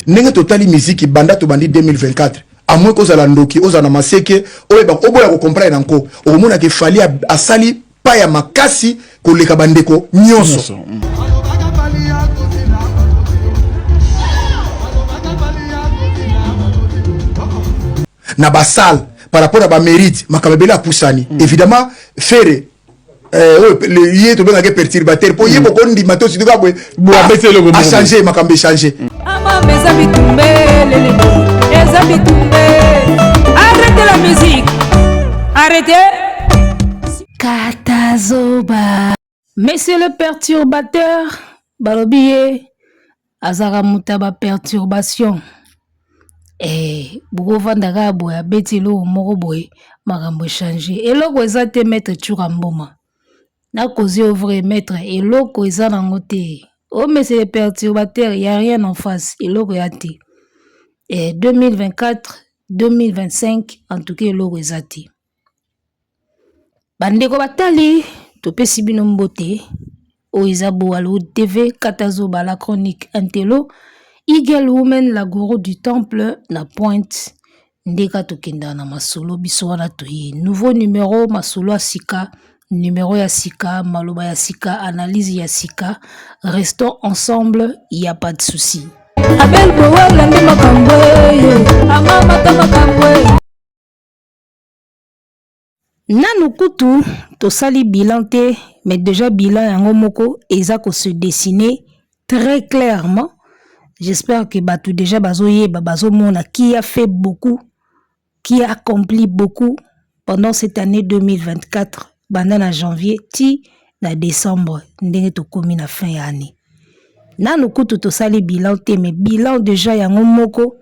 Nenga totali musique banda to bandi 2024. À moins qu'on la ndoki, aux anamaseke, oboya ko comprendre encore. Au moment que fali a sali pa ya makasi ko leka bandeko nyonso. Na basal par rapport à ba mérite makabela poussani. Évidemment, faire le yé to benga ke perturbateur pour yé boko ndi mato si doka boy a changer makambe changer. Arrêtez la musique. Arrêtez. Katazoba. Monsieur le perturbateur, balobiye azara mutaba perturbation. Boko vandaka boya beti lo moko boye makambo changer. Eloko eza te maître Churamboma. Na cause ouvre maître eloko eza nango te. Oh monsieur le perturbateur, y a rien en face. Eloko ya te. 2024, 2025, en tout cas eloko eza te. Bandeko batali topesi bino mbote o eza Boalo TV Katazoba la chronique Antelo. Eagle Woman, la gourou du temple, na pointe. Ndeka tokenda na masolo biso wana toye. Nouveau numéro masolo asika, numéro ya sika, maloba ya sika, analyse ya sika. Restons ensemble, il n'y a pas de souci. Abel Boal la makamboye, amamata makamboye. Nanu kutu tosali bilan te, mais déjà bilan yango moko eza ko se dessiner très clairement. J'espère que Batou déjà bazoye bazo mona qui a fait beaucoup, qui a accompli beaucoup pendant cette année 2024, bandana janvier ti na décembre, ndenge to komi na fin ya année. Nanu kutu to sali bilan te, mais bilan déjà yango moko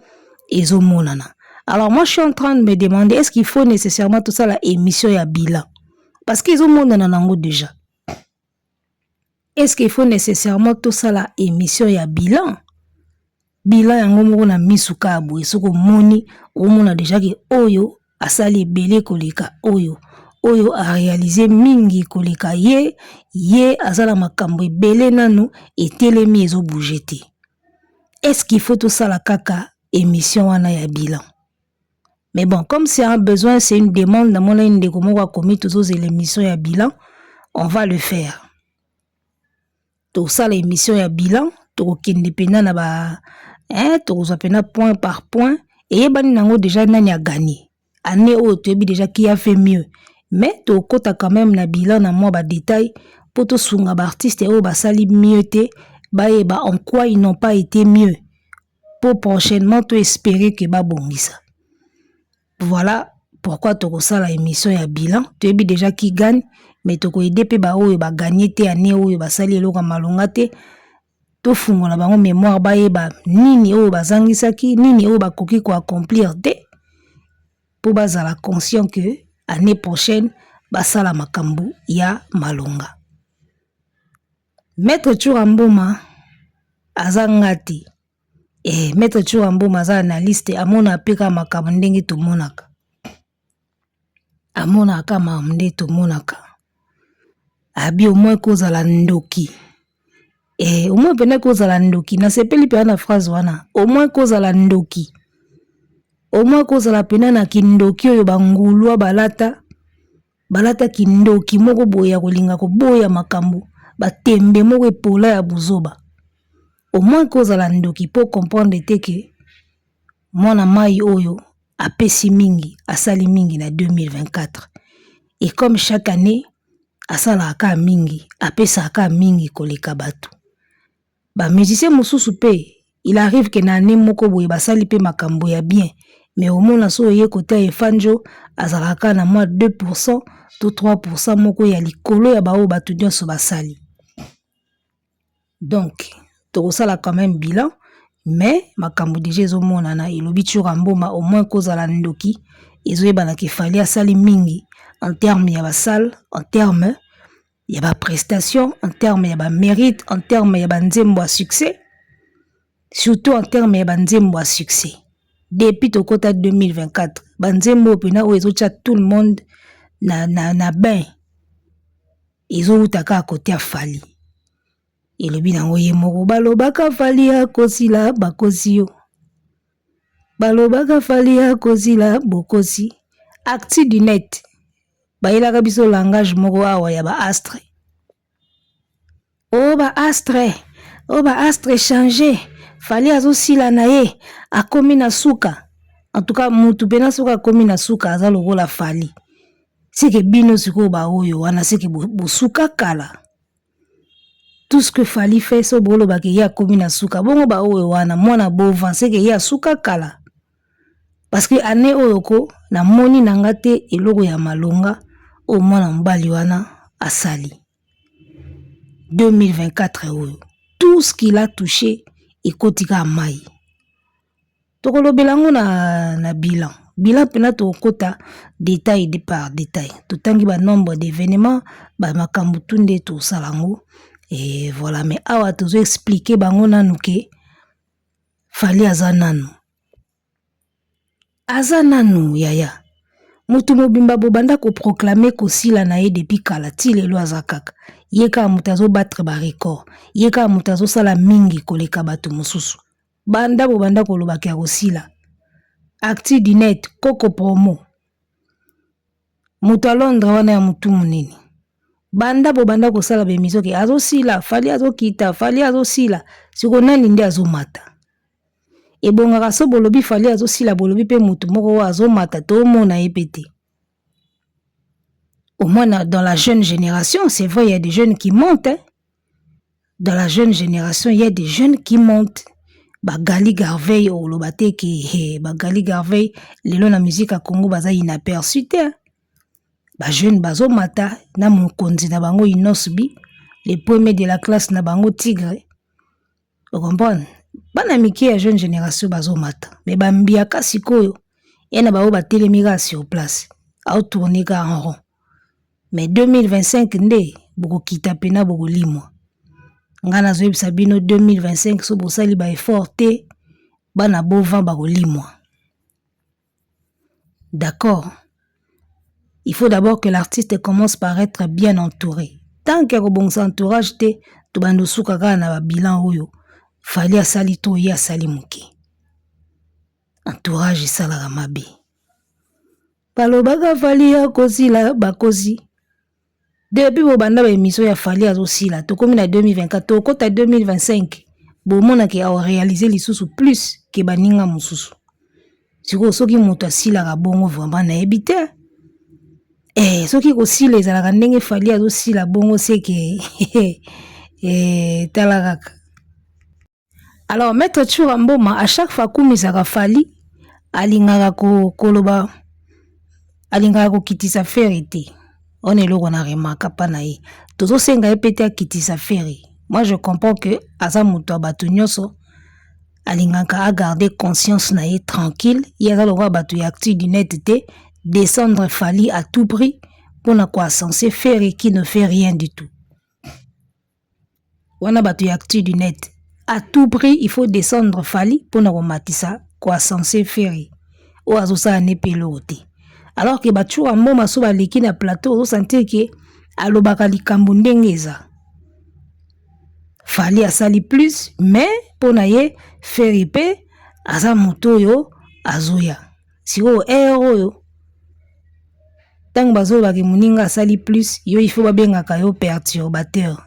ezo monana. Alors moi je suis en train de me demander est-ce qu'il faut nécessairement tout ça la émission ya bilan? Parce qu'ils ont monana nango déjà. Est-ce qu'il faut nécessairement tout ça la émission ya bilan? Bilan yango moko na misuka abwe soko moni omona déjà que oyo asali belé koleka oyo a réalisé mingi koleka ye azala makambo belé nanu etelemi ezo bouger te. Est-ce qu'il faut tout ça la kaka émission wana ya bilan? Mais bon, comme c'est un besoin, c'est une demande dans mon ligne de comment on va commettre toutes les émissions ya bilan, on va le faire. Tout ça l'émission ya bilan, tout kende pena na ba tout pena point par point et bani nango déjà nani a gagné. Année où tu déjà qui a fait mieux. Mais tu kota quand même na bilan na moi ba détail pour tout sunga ba artiste et au ba sali mieux te ba en quoi ils n'ont pas été mieux. Pour prochainement tu espérer que ba bongisa. Voilà pourquoi tu as la émission ya bilan. Tu es déjà qui gagne, mais tu as aidé ba ou ba gagner te année ou ba sali loka malonga te. Tu fungo na bango mémoire ba yeba nini ou ba zangisaki nini ou ba koki ko accomplir te. Pour bazala conscient que année prochaine ba sala makambu ya malonga. Maître Churamboma azangati. Maître Churamboma aza analyste amona peka makambo ndenge to monaka. Amona kama mnde to monaka. Abi au moins kozala ndoki. Au moins pena kozala ndoki na sepeli pe na phrase wana. Au moins kozala ndoki. Au moins kozala pena na kindoki oyo bangulwa balata kindoki moko boya kolinga ko boya makambo batembe moko epola ya buzoba. Au moins kozala ndoki pour comprendre te que mwana mai oyo apesi mingi asali mingi na 2024 et comme chaque année asala aka mingi apesa aka mingi koleka batu ba musicien mususu pe il arrive que na année moko boye basali pe makambo ya bien mais au moins so ye côté efanjo azalaka na moins 2% to 3% moko ya likolo ya bao batu nyonso basali. Donc tokosala quand même bilan mais makambo déjà ezo monana elobi Churamboma au moins kozala ndoki ezo yebana ke fali asali mingi en termes ya ba salle, en termes ya ba prestation, en termes ya ba mérite, en termes ya ba nzembo à succès, surtout en termes ya ba nzembo à succès. Depuis tokota 2024 ba nzembo pena o ezo tcha tout le monde na bain ezo utaka à côté à fali. Et le bilan oye moko balobaka fali akosila bakosi yo balobaka fali ya kozila bokosi acti du net bayelaka biso langage moko awa ya baastre o baastre change fali azosila na ye akomi na suka en tout cas mutu pena soki akomi na suka aza lokola fali seke bino sikoyo baoyo wana seke bosuka kala tout ce que fali fait so bolobaka ye akomi na suka bongo baoyo wana mwana bovan seke ye asuka kala parce que ane oyo ko na moni na nga te eloko ya malonga o mwana mobali wana asali 2024 oyo tout ce qu'il a touché ekotika mai tokolobelango na bilan pena tokota détail par détail totangi ba nombre d'événements ba makambo tunde to salango et voilà mais awa tozo expliquer bango nanu ke fali aza nanu yaya mutu mobimba bobanda ko proclamer ko sila na ye depuis kala ti lelo aza kaka ye ka mutu azobatre ba record ye ka mutu azosala mingi koleka bato mosusu banda bobanda kolobaka ya kosila acti du net koko promo mutu a Londres wana ya mutu munene banda bobanda kosala bemission ke azosila fali azokita fali azosila siko nani nde azomata ebongaka so bolobi fali azosila bolobi pe mutu moko wa azomata to mona epete au moins dans la jeune génération c'est vrai il y a des jeunes qui montent hein? Dans la jeune génération il y a des jeunes qui montent Bagali Garvey olobate ke Bagali Garvey lelo na musique à Congo baza inaperçu te ba jeune bazo mata na mokonzi na bango Inosbi les premiers de la classe na bango Tigre vous comprenez bana miki ya jeune génération bazo mata mais bambiaka sikoyo yana bao batelemika sur place au tourner ka en rond mais 2025 nde boko kita pena boko limwa ngana zo yebisa bino 2025 so bosali ba effort te bana bovan bako limwa d'accord. Il faut d'abord que l'artiste commence par être bien entouré. Tant qu'il y a un bon entourage, tu vas nous soukaga na bilan oyo. Fali asali to ya sali muke. Entourage sala mabe. Palobaka fali ya kosi la bakosi. Depuis bobanda ba émission ya fali azosi la to komi na 2024 to kota 2025. Bo mona ki a réaliser lisusu plus ke baninga mususu. Siko soki moto asila ka bongo vraiment na ebite. Soki kosila ezalaka ndenge fali azosila bongo seke talakaka. Alors maître Tchura Mboma à chaque fois kumisaka fali alingaka koloba alingaka kokitisa fere te. On est là on a remarqué pa na ye. Tozo senga epete akitisa fere. Moi je comprends que aza muto bato nyonso alingaka a garder conscience na ye tranquille. Yaza lokwa bato ya actu du net te. Descendre fali à tout prix pour na quoi censé faire et qui ne fait rien du tout. On a battu actu du net. À tout prix, il faut descendre fali pour na matisa quoi censé faire. Ou azosa ne pelote. Alors que battu en moma so baleki na plateau, on sentir que alobaka likambo ndengeza. Fali asali plus, mais pour na ye faire pe aza moto yo azoya. Si o yo tant bazo baki muninga sali plus yo il faut babengaka yo perturbateur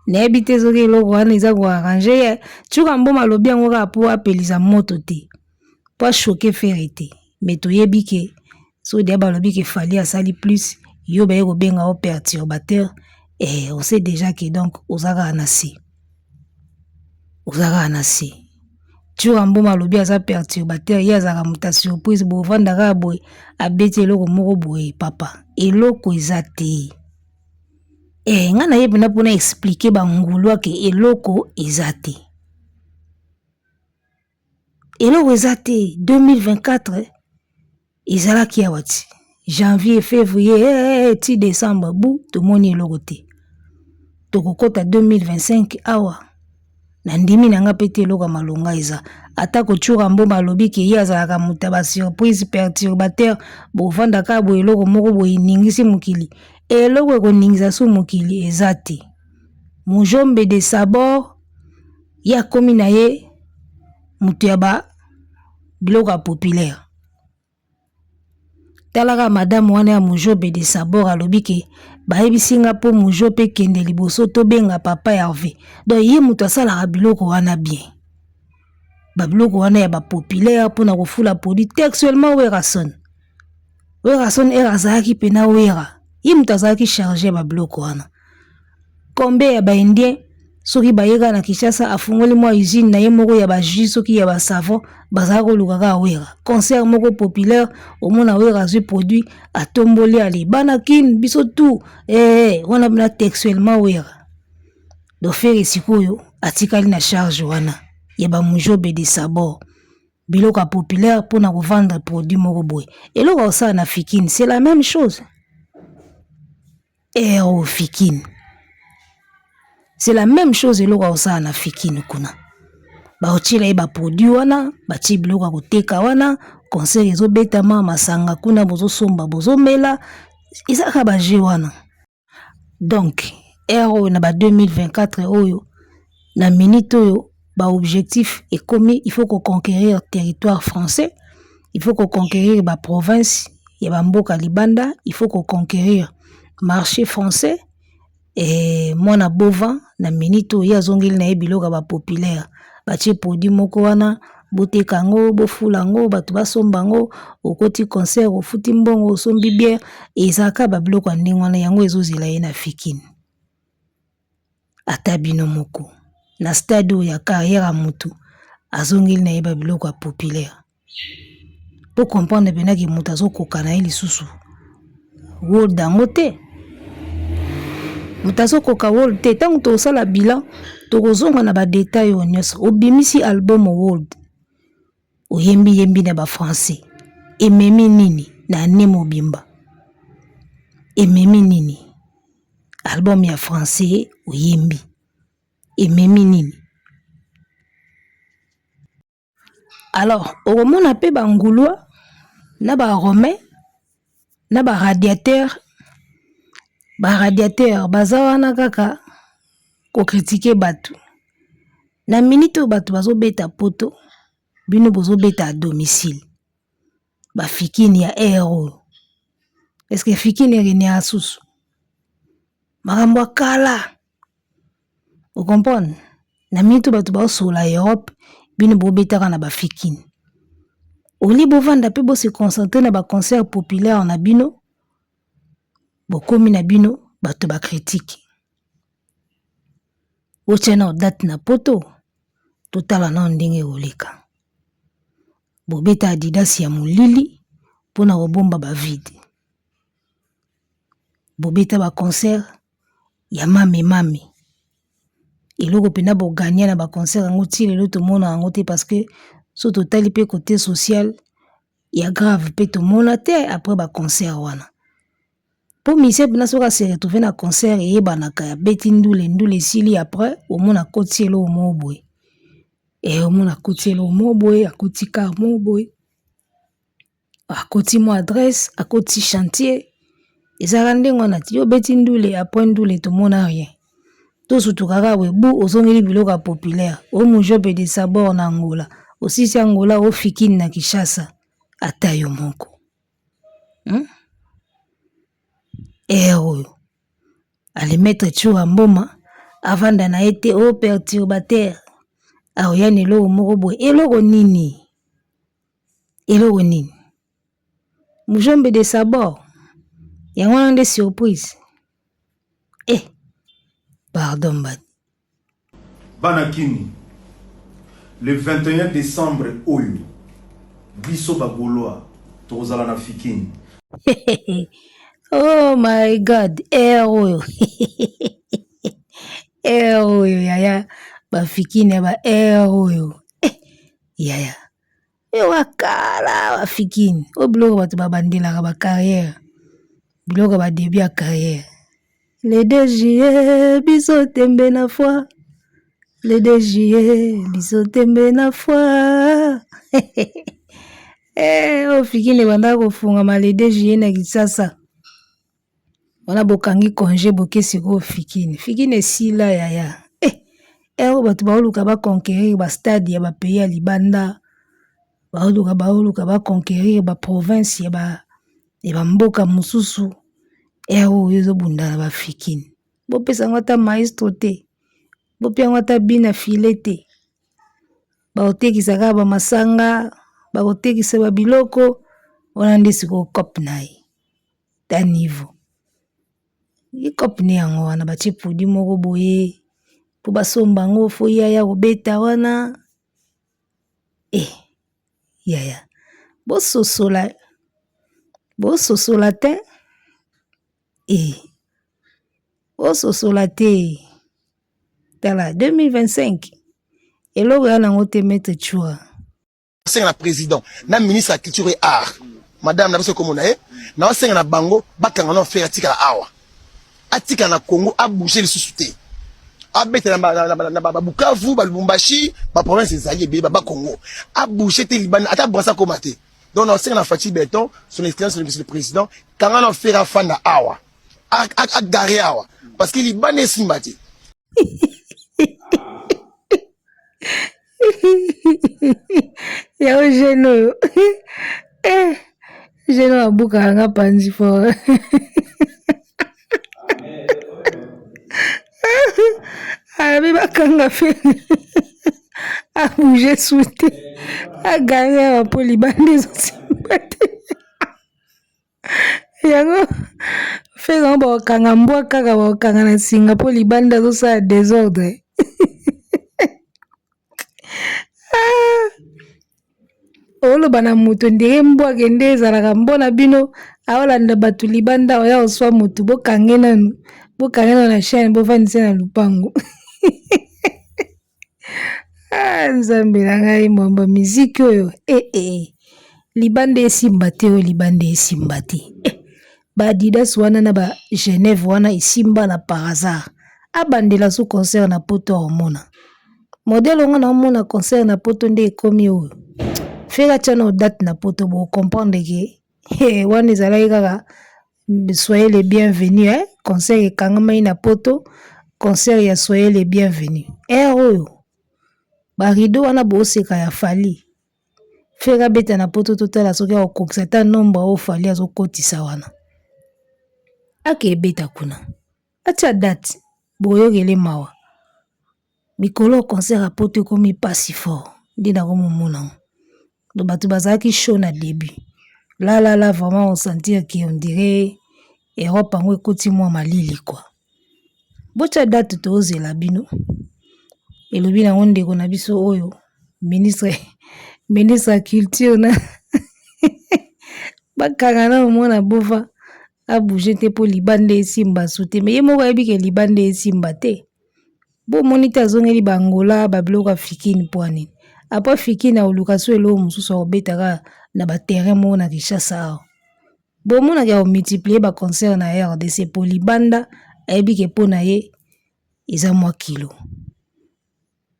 na ebite zoki eloko wana eza ko arranger Tchura Mboma lobi yango ka po apelisa moto te po choquer faire te mais toyebi ke so dia balobi ke fali asali plus yo ba ko benga yo perturbateur et on sait déjà que donc ozaka anasi Tchura Mboma lobi aza perturbateur ya zaka muta surprise bo vandaka boy abeti eloko moko boy papa eloko ezate ngana yebina pona expliquer bangulwa ke eloko ezate 2024 ezala ki awati janvier février ti décembre bu to moni eloko te tokokota 2025 awa na ndimi nanga pete eloko malonga eza atako Tchura Mboma lobi ke ye azalaka muta ba surprise perturbateur bo vandaka bo eloko moko bo iningisi mukili eloko ko ningisa su mukili ezate mujombe de sabor ya komi na ye mutu ya ba biloko ya populaire. Talaka madame wana ya Mujobe de Sabor alobi ke bayebisinga po Mujobe kende liboso to benga papa Hervé. Donc ye muto asalaka biloko wana bien. Ba biloko wana ya ba populaire pona kofula produit textuellement Werason. Werason azalaki pena wera. Ye muto azalaki chargé ba biloko wana. Kombe ya ba indien soki bayeka na Kinshasa afungoli mwa usine na ye moko ya ba jus soki ya ba savon bazaka kolukaka wera. Concert moko populaire omona wera zui produit atomboli ali bana kin biso tout wana bina textuellement wera. Do faire sikoyo atikali na charge wana ya ba Mujobe de Sabor. Biloko populaire pona ko vendre produit moko boy. Eloko osala na Fikini c'est la même chose. Fikini. C'est la même chose eloko osala na Fikini kuna. Ba otila ba produit wana, ba ti biloko koteka wana, concert ezobetama masanga kuna bozo somba bozo mela, izaka ba jeu wana. Donc, na ba 2024 oyo na minute oyo ba objectif est commis, il faut qu'on conquérir territoire français, il faut qu'on conquérir ba province, ya ba mboka libanda, il faut qu'on conquérir marché français et mona bovin na minute oyo azongeli na biloko ba populaire. Batie produit moko wana boteka ngo bofula ngo bato basomba ngo okoti concert ofuti mbongo osombi bière ezaka ba biloko ndenge wana yango ezozela ye na Fikini. Ata bino moko na stade ya carrière mutu azongeli na ba biloko populaire. Pour comprendre bena ki mutu azokoka na ili susu world dangote mutazo koka world te tango to sala bilan to kozonga na ba détail onyoso obimisi album world oyembi na ba français ememi nini na Nemo Bimba ememi nini album ya français oyembi ememi nini. Alors okomona pe ba ngulwa na ba romain na ba radiateur baza wana kaka ko critiquer batu na minute batu bazobeta poto bino bozobeta à domicile ba Fikini ya héros. Est-ce que Fikini rene asusu makambo kala vous comprenez na minute batu basola Europe bino bobetaka na ba Fikini oli bovanda pe bo se concentrer na ba concert populaire na bino. Bokomi na bino bato ba critique. Ochena date na poto totala na ndenge oleka. Bobeta Adidas ya molili pona kobomba ba vide. Bobeta ba concert ya mame. Eloko pena bo gagner na ba concert ngo ti lelo to mona ngo te parce que so totali pe côté social ya grave pe to mona te après ba concert wana. Pour misé bina soka se retrouver na concert et banaka ya beti ndule sili après au mona kotielo au mobwe et au mona kotielo au mobwe akoti car mobwe akoti mo adresse akoti chantier ezaka ndengo na ti yo beti ndule après ndule to mona rien to sutu kaka we bu ozongeli biloko populaire o Mujobe de Sabor na Angola aussi si Angola o Fikini na Kinshasa ata yo moko oyo ali mettre chua mboma avanda na ete o perturbateur aoyani eloko moko boye eloko nini Mujobe de Sabor yango wana nde surprise pardon Banakini le 21 décembre oyo biso bagoloa tozala na Fikini. Oh my God, oyo oyo yaya ba Fikini ba oyo yaya wakala ba Fikini o biloko bato babandela ba carrière biloko ba début ya carrière le 2 juillet biso tembe na foi le 2 juillet biso tembe na foi o Fikini banda kofunga le 2 juillet na Kinshasa. Wana bokangi congé bokesi ko Fikini sila yaya bato baoluka ba conquérir ba stade ya ba pays ya libanda baoluka ba conquérir ba province ya ba mboka mususu oyo ezobunda ba fikini bopesa ngo ata maestro te bopia ngo ata bina file te baotekisa kaka bamasanga bakotekisa babiloko wana nde sikoyo cope na ye ta niveau ye cope ne yango wana batie produit moko boye po basomba ngo fo yaya kobeta wana yaya bososola te bososola te tala 2025 eloko ya nango te maître Chua senga na président na ministre ya culture et art madame na biso komona na senga na bango bakanga na faire atika la awa atika na Congo a bouger le sous-souté abeta na Bukavu ba Lubumbashi ba province ezali be ba Congo a bouger te Liban ata brasa komate donc na senga na Fati Beton son excellence le président kanga na faire afanda awa a garé awa parce que Liban est simbati yao jeune oyo jeune oyo abukaka nga panzi fort abi bakanga fe abouge sute agari awa mpo libanda ezosimba te yango feza ngo bakokanga mbwa kaka bakokanga na singa mpo libanda azosala désordre oloba na moto ndenge mbwa kende ezalaka mbona bino aolanda bato libanda oya oswa motu bokange nanu na chaîne bofandisa na lupango nzambe na ngai mwamba miziki oyo libanda esimba te oyo libanda esimba te baadidas wana na ba Genève wana esimba na par hasard abandela so concert na poto omona modèle onga na omona concert na poto nde ekomi oyo fera tchana date na poto bo comprendre que wana ezalaki kaka soyez les bienvenus concert ekangama na poto concert ya soyez les bienvenus oyo ba rideau wana boseka ya fali fera beta na poto totala soki okokisa ata nombre o fali azokotisa wana ake beta kuna atia date boyokele mawa mikolo concert a poto ekomi pasi fort ndi na komomona do bato bazalaki chaud na début là vraiment on sentir que on dirait Europe ango ekoti mwa malili quoi bocha date tozela bino elobi nango ndeko na biso oyo ministre ya culture na bakanga na omona bova abouge te po libanda esimba sute me ye moko ayebi ke libanda esimba te bo moni te azongeli bangola babiloko afikini po anini apres fikini aoluka so eloko mosusu akobetaka na baterrain moko na Kinshasa awa bomonaki akomultiplie baconcert na RDC po libanda ayebi ke mpo na ye eza mwa kilo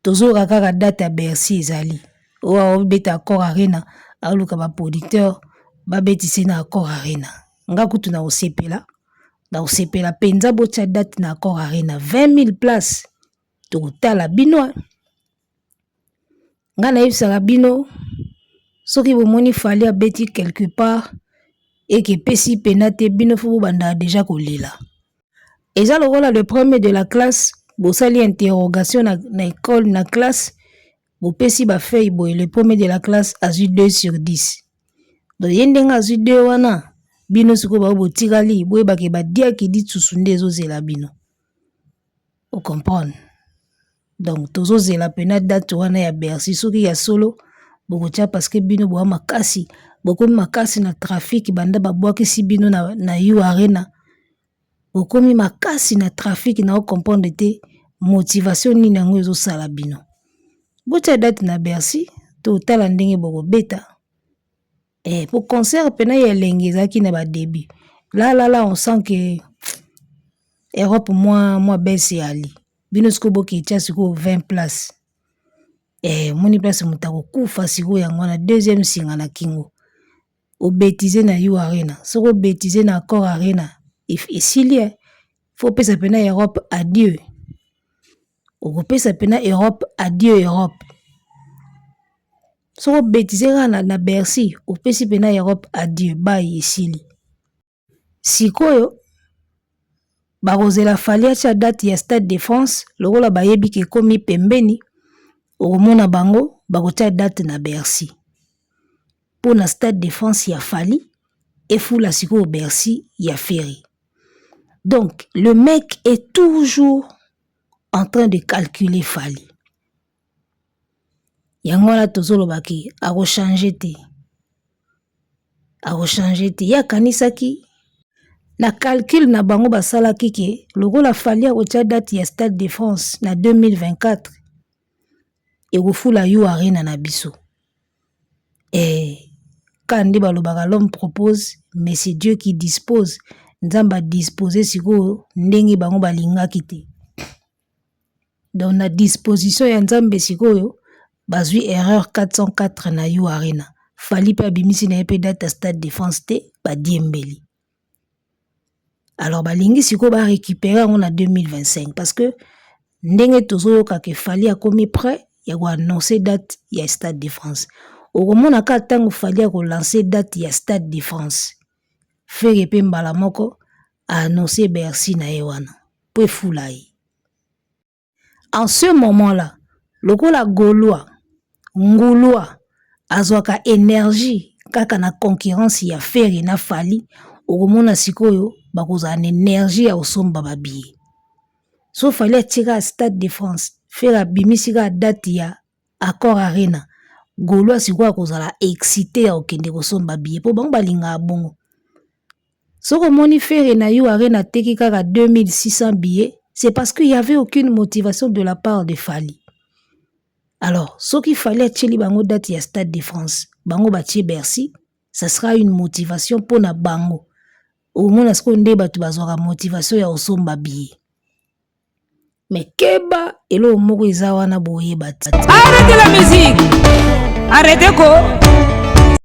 tozoyoka kaka date ya Bercy ezali oyo aobeta Accor Arena aoluka baproducteur babetisi na Accor Arena nga kutu na osepela penza botya date na Accor Arena 20,000 places tokotala bino nga nayebisaka bino soki bomoni fali abeti quelque part eke pesi pena te bino fo bobanda déjà kolela eza lokola le premier de la classe bosali interrogation na école na classe bopesi bafeuille boye le premier de la classe azwi 2/10 donc ye ndenge azwi 2 wana bino sikoyo bao botikali boyebake badiaki lisusu nde ezozela bino ocomprendre donc tozozela pena date wana ya Bercy soki ya solo bokotia parce que bino boa makasi bokomi makasi na trafic banda babwakisi bino na U Arena bokomi makasi na trafic na ocomprendre te motivation nini yango ezosala bino botia date na Bercy totala ndenge bokobeta pour concert pena ya elenge ezalaki na badébut là on sent que Europe moi baisse ali bino sikoyo boketia sikoyo 20 places moni place moto akokufa sikoyo yango na deuxième singa na kingo obetize na U Arena soko obetize na Accor Arena esili faut pesa pena Europe adieu okopesa pena Europe adieu Europe soko betizera na Bercy opesi pena Europe adieu bayi esili sikoyo bakozela fali atia date ya Stade de France lokola bayebi ke komi pembeni okomona bango bakotia date na Bercy pour na Stade de France ya fali et fula sikoyo Bercy ya Ferry. Donc le mec est toujours en train de calculer fali yango wana tozolobaki akochange te ya kanisaki na calcul na bango basalaki ke lokola fali akotia date ya Stade de France na 2024 ekofula yo arena na biso kandi balobaka l'homme propose mais c'est Dieu qui dispose nzamba disposer sikoyo ndenge bango balingaki te donc na disposition ya nzambe sikoyo bazwi erreur 404 na yo arena fali pe abimisi na ye pe date ya Stade de France te badiembeli. Alors balingi sikoyo ba récupérer yango na 2025 parce que ndenge tozoyoka ke fali akomi prêt ya ko annoncer date ya Stade de France okomona ka tango fali ya ko lancer date ya Stade de France Ferry pe mbala moko a annoncé Bercy na ye wana po fula ye. En ce moment-là lokola Gaulois ngulwa azwaka énergie kaka na concurrence ya Ferry na fali okomona sikoyo bakozala na énergie ya osomba babiye so fali atika Stade de France Ferry abimisi ka date ya Accor Arena Gaulois sikoyo akozala excité ya okende kosomba biye po bango balinga bongo soko moni Ferry na yo Arena teki kaka 2600 billets c'est parce qu'il y avait aucune motivation de la part de Fali. Alors, ce qu'il fallait tcheli bango date ya Stade de France, bango batie Bercy, ça sera une motivation pour na bango. Au moins, est-ce qu'on débat tu bazora motivation ya osomba billet. Mais keba elo moko izawa na boye bati. Arrêtez la musique. Arrêtez quoi?